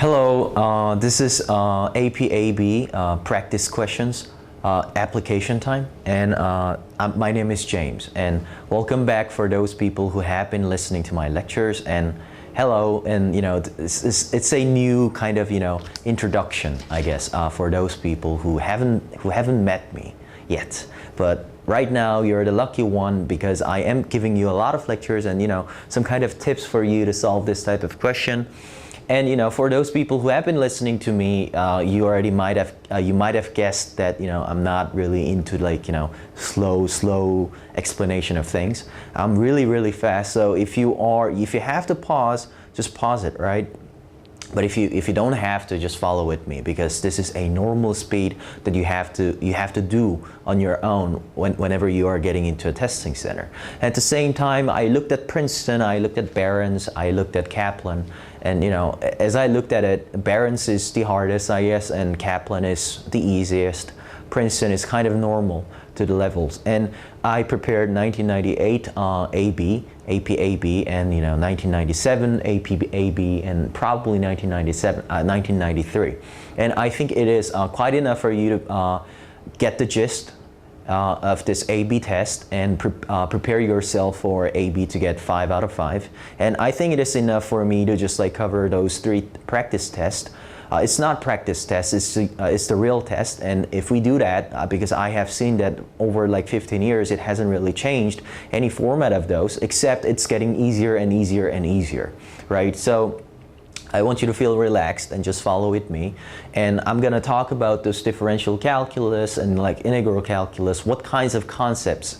Hello, this is AP/AB practice questions application time, and my name is James, and welcome back for those people who have been listening to my lectures. And hello, and it's a new kind of introduction, I guess, for those people who haven't met me yet. But right now you're the lucky one, because I am giving you a lot of lectures and some kind of tips for you to solve this type of question. And for those people who have been listening to me, you already might have guessed that I'm not really into slow explanation of things. I'm really fast. So if you have to pause, just pause it, right? But if you don't have to, just follow with me, because this is a normal speed that you have to do on your own whenever you are getting into a testing center. At the same time, I looked at Princeton, I looked at Barron's, I looked at Kaplan, and as I looked at it, Barron's is the hardest, I guess, and Kaplan is the easiest. Princeton is kind of normal to the levels, and I prepared 1998 AP/AB, and 1997 AP/AB, and probably 1993, and I think it is quite enough for you to get the gist of this AB test and prepare yourself for AB to get 5 out of 5. And I think it is enough for me to just cover those 3 practice tests. It's not practice test, it's the real test. And if we do that, because I have seen that over 15 years, it hasn't really changed any format of those, except it's getting easier and easier and easier, right? So I want you to feel relaxed and just follow with me. And I'm gonna talk about this differential calculus and integral calculus, what kinds of concepts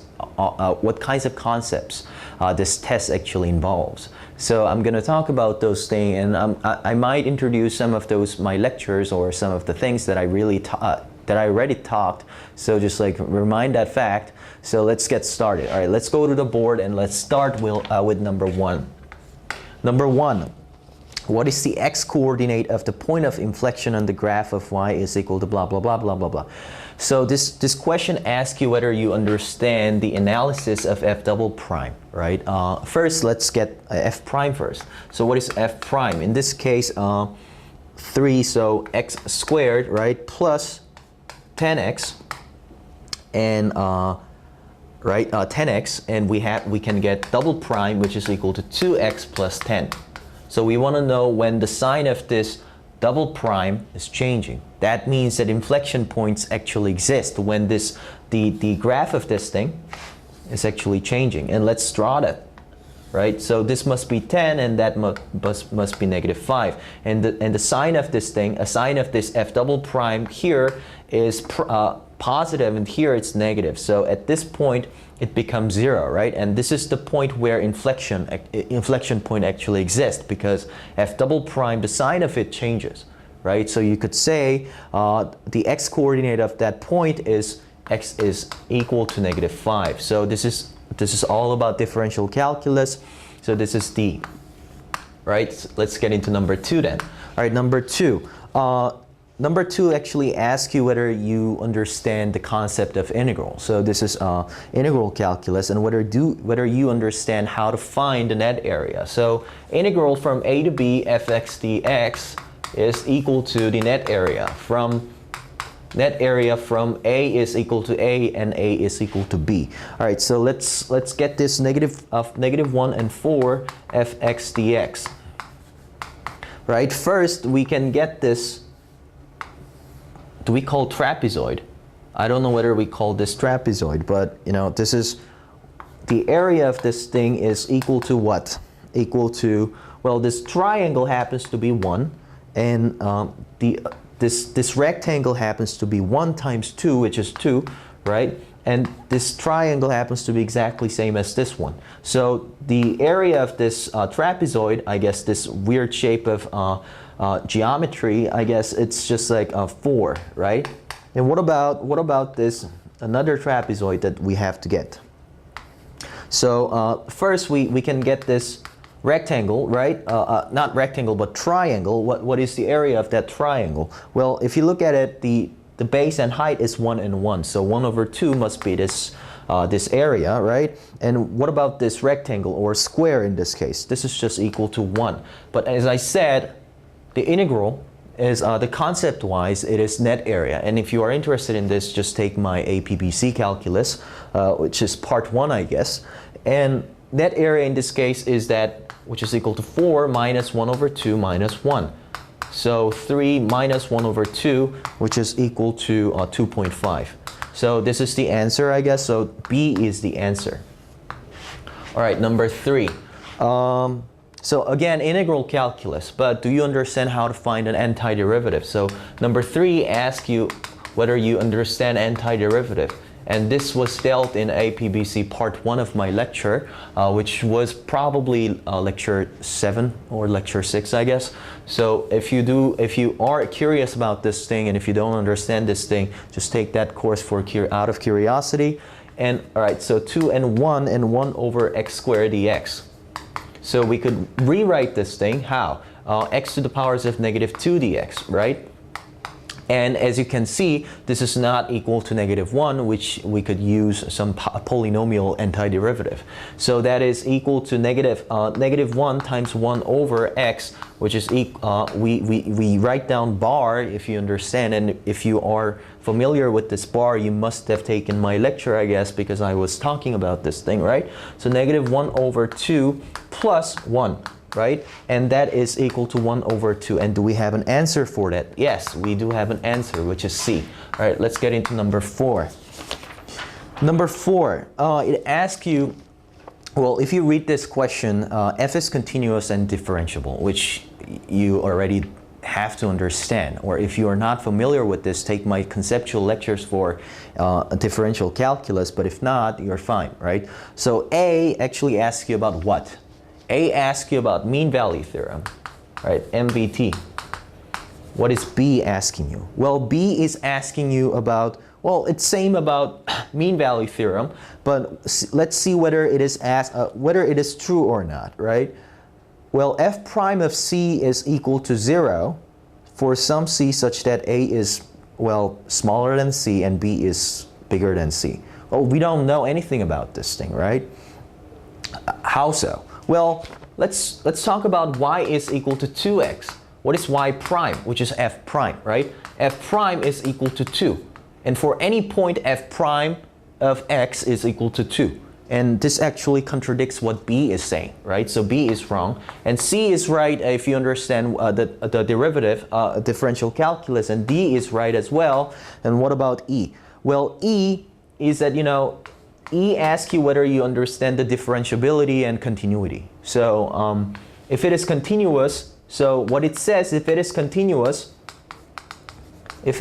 this test actually involves. So I'm going to talk about those things, and I might introduce some of my lectures or some of the things that I already talked. So just remind that fact. So let's get started. All right, let's go to the board and let's start with number 1. Number 1. What is the x-coordinate of the point of inflection on the graph of y is equal to blah, blah, blah, blah, blah, blah. So this question asks you whether you understand the analysis of f double prime, right? First, let's get f prime first. So what is f prime? In this case, 3, so x squared, right, plus 10x, and 10x, and we can get double prime, which is equal to 2x plus 10. So we want to know when the sign of this double prime is changing. That means that inflection points actually exist when the graph of this thing is actually changing. And let's draw that, right? So this must be 10, and that must be -5. And the sign of this thing, a sign of this f double prime here is positive, and here it's negative. So at this point, it becomes 0, right? And this is the point where inflection point actually exists, because f double prime, the sign of it changes, right? So you could say the x-coordinate of that point is x is equal to -5. So this is all about differential calculus. So this is D, right? So let's get into number 2 then. All right, number 2. Number 2 actually asks you whether you understand the concept of integral. So this is integral calculus, and whether you understand how to find the net area. So integral from a to b fx dx is equal to the net area from a is equal to a, and a is equal to b. All right, so let's get this -1 and 4 fx dx. Right, first we can get this. Do we call trapezoid? I don't know whether we call this trapezoid, but this is the area of this thing is equal to what? Equal to, well, this triangle happens to be 1, and this rectangle happens to be 1 times 2, which is 2, right? And this triangle happens to be exactly same as this one. So the area of this trapezoid, I guess this weird shape of geometry, I guess it's just like 4, right? And what about this another trapezoid that we have to get? So first we can get this rectangle, right? Not rectangle, but triangle. What is the area of that triangle? Well, if you look at it, the base and height is 1 and 1. So 1/2 must be this area, right? And what about this rectangle or square in this case? This is just equal to 1. But as I said, the integral is, the concept-wise, it is net area. And if you are interested in this, just take my APBC calculus, which is part 1, I guess. And net area in this case is that, which is equal to 4 minus 1/2 minus 1. So 3 minus 1/2, which is equal to 2.5. So this is the answer, I guess. So B is the answer. All right, number 3. So again, integral calculus, but do you understand how to find an antiderivative? So number 3 asks you whether you understand antiderivative. And this was dealt in APBC part 1 of my lecture, which was probably lecture 7 or lecture 6, I guess. So if you are curious about this thing and if you don't understand this thing, just take that course for out of curiosity. And all right, so 2 and 1 over x squared dx. So we could rewrite this thing, how? X to the powers of -2 dx, right? And as you can see, this is not equal to -1, which we could use some polynomial antiderivative. So that is equal to -1 times 1 over x, which is we write down bar if you understand. And if you are familiar with this bar, you must have taken my lecture, I guess, because I was talking about this thing, right? So -1/2 plus 1. Right? And that is equal to 1/2. And do we have an answer for that? Yes, we do have an answer, which is C. All right, let's get into number 4. Number 4, it asks you, well, if you read this question, f is continuous and differentiable, which you already have to understand. Or if you are not familiar with this, take my conceptual lectures for differential calculus, but if not, you're fine, right? So A actually asks you about what? A asks you about mean value theorem, right? MVT. What is B asking you? Well, B is asking you about, well, it's same about mean value theorem, but let's see whether it is true or not, right? Well, f prime of C is equal to 0 for some C such that A is, well, smaller than C and B is bigger than C. Well, we don't know anything about this thing, right? How so? Well, let's talk about y is equal to 2x. What is y prime, which is f prime, right? F prime is equal to 2. And for any point f prime of x is equal to 2. And this actually contradicts what B is saying, right? So B is wrong. And C is right if you understand the derivative, differential calculus. And D is right as well. And what about E? Well, E is that, you know, E asks you whether you understand the differentiability and continuity. So if it is continuous, so what it says, if it is continuous, it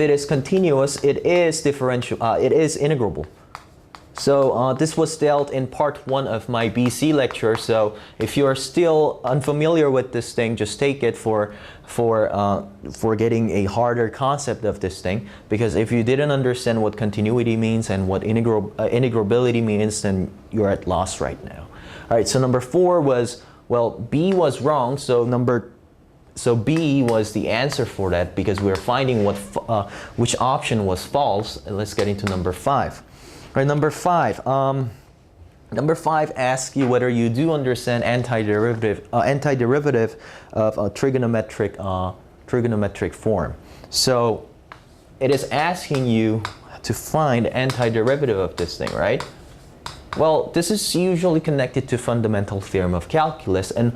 is differential, it is integrable. So this was dealt in part 1 of my BC lecture. So if you are still unfamiliar with this thing, just take it for getting a harder concept of this thing. Because if you didn't understand what continuity means and what integrability means, then you're at loss right now. All right. So number 4 was, well, B was wrong. So B was the answer for that because we're finding which option was false. And let's get into number 5. All right, number 5. Number 5 asks you whether you do understand antiderivative of a trigonometric form. So it is asking you to find antiderivative of this thing, right? Well, this is usually connected to fundamental theorem of calculus, and